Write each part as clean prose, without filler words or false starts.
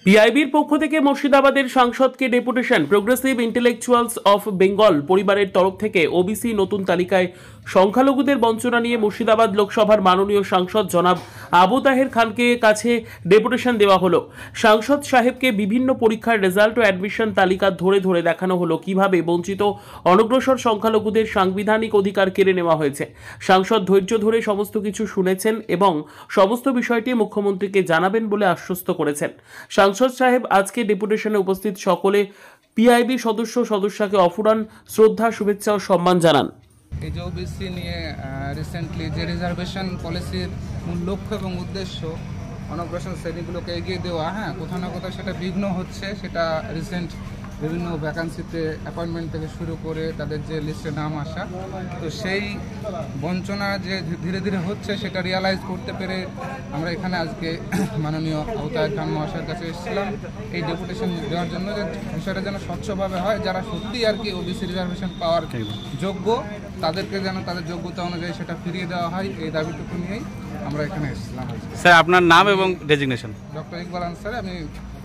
পিআইবির পক্ষ থেকে মুর্শিদাবাদের সাংসদকে deputation. Progressive intellectuals of Bengal পরিবারের তরফ থেকে ওবিসি নতুন তালিকায় সংখ্যালঘুদের বঞ্চনা নিয়ে মুর্শিদাবাদ লোকসভার মাননীয় সাংসদ জনাব আবু তাহের খানকে কাছে ডেপুটেশন দেওয়া হলো। সাংসদ সাহেবকে বিভিন্ন পরীক্ষার রেজাল্ট ও অ্যাডমিশন তালিকা ধরে ধরে দেখানো হলো কিভাবে বঞ্চিত অনগ্রসর সংখ্যালঘুদের সাংবিধানিক অধিকার কেড়ে নেওয়া হয়েছে। সাংসদ ধৈর্য ধরে সমস্ত কিছু শুনেছেন এবং সমস্ত বিষয়টি মুখ্যমন্ত্রীকে জানাবেন বলে আশ্বস্ত করেছেন। সাংসদ সাহেব আজকে ডেপুটেশনে উপস্থিত সকলে পিআইবি সদস্যকে অফুরান শ্রদ্ধা, শুভেচ্ছা ও সম্মান জানান। এই যে ওবিসি নিয়ে রিসেন্টলি যে রিজার্ভেশন পলিসির মূল লক্ষ্য এবং উদ্দেশ্য অনগ্রসর শ্রেণীগুলোকে এগিয়ে দেওয়া, কোথাও না কোথাও সেটা বিঘ্ন হচ্ছে। সেটা রিসেন্ট বিভিন্ন ভ্যাকান্সিতে অ্যাপয়েন্টমেন্ট থেকে শুরু করে তাদের যে লিস্টে নাম আসা, তো সেই বঞ্চনা যে ধীরে ধীরে হচ্ছে সেটা রিয়ালাইজ করতে পেরে আমরা এখানে আজকে মাননীয় আবু তাহের খান মহাশয়ের কাছে এসেছিলাম এই ডেপুটেশন দেওয়ার জন্য, যে বিষয়টা যেন স্বচ্ছভাবে হয়। যারা সত্যি আর কি ওবিসি রিজার্ভেশন পাওয়ার যোগ্য তাদেরকে যেন তাদের যোগ্যতা অনুযায়ী সেটা ফিরিয়ে দেওয়া হয়, এই দাবিটুকু নিয়েই আমরা এখানে এসেছিলাম। স্যার, আপনার নাম এবং ডেজিগনেশন? ডক্টর ইকবাল আনসারি, আমি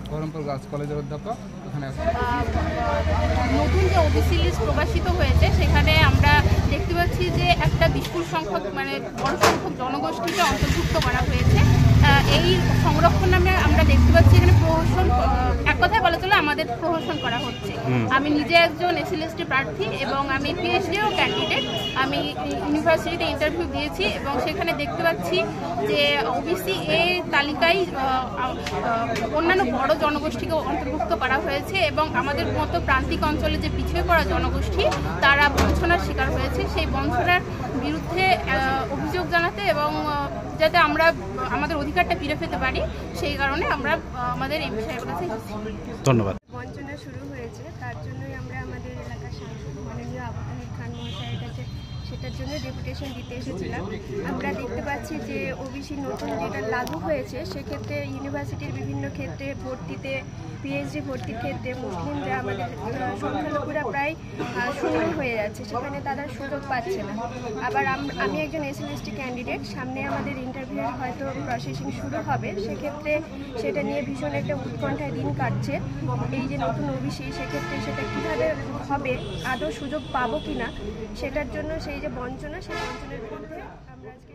বহরমপুর গার্লস কলেজের অধ্যাপক। নতুন যে ওবিসি লিস্ট প্রকাশিত হয়েছে সেখানে আমরা দেখতে পাচ্ছি যে একটা বিপুল সংখ্যক বড় সংখ্যক জনগোষ্ঠীকে অন্তর্ভুক্ত করা হয়েছে। এই সংরক্ষণ নামে আমরা দেখতে পাচ্ছি এখানে প্রহসন, এক কথায় বলা চলে আমাদের প্রহসন করা হচ্ছে। আমি নিজে একজন এসএলএসটি প্রার্থী এবং আমি পিএইচডিও ক্যান্ডিডেট। আমি ইউনিভার্সিটিতে ইন্টারভিউ দিয়েছি এবং সেখানে দেখতে পাচ্ছি যে ওবিসি এই তালিকায় অন্যান্য বড় জনগোষ্ঠীকে অন্তর্ভুক্ত করা হয়েছে এবং আমাদের মতো প্রান্তিক অঞ্চলে যে পিছিয়ে পড়া জনগোষ্ঠী তারা বঞ্চনার শিকার হয়েছে। সেই বঞ্চনার বিরুদ্ধে অভিযোগ জানাতে এবং যাতে আমরা আমাদের অধিকারটা ফিরে পেতে পারি, সেই কারণে আমরা আমাদের এই বিষয়ের কাছে এসেছি। ধন্যবাদ। বঞ্চনা শুরু হয়েছে, তার জন্যই আমরা আমাদের এলাকার সাংসদ মাননীয় আবু তাহের খান মহাশয়ের কাছে সেটার জন্য ডেপুটেশন দিতে এসেছিলাম। আমরা দেখতে পাচ্ছি যে ওবিসি নতুন যেটা লাগু হয়েছে সেক্ষেত্রে ইউনিভার্সিটির বিভিন্ন ক্ষেত্রে ভর্তিতে, পিএইচডি ভর্তির ক্ষেত্রে মুসলিমরা আমাদের সংখ্যালঘুরা প্রায় শূন্য হয়ে যাচ্ছে, সেখানে তারা সুযোগ পাচ্ছে না। আবার আমি একজন এসএলএসটি ক্যান্ডিডেট, সামনে আমাদের ইন্টারভিউর হয়তো প্রসেসিং শুরু হবে, সেক্ষেত্রে সেটা নিয়ে ভীষণ একটা উৎকণ্ঠায় দিন কাটছে। এই যে নতুন ওবিসি, সেক্ষেত্রে সেটা কীভাবে হবে, আদৌ সুযোগ পাবো কি না, সেটার জন্য সেই যে বঞ্চনা, সেই বঞ্চনার বিরুদ্ধে আমরা আজকে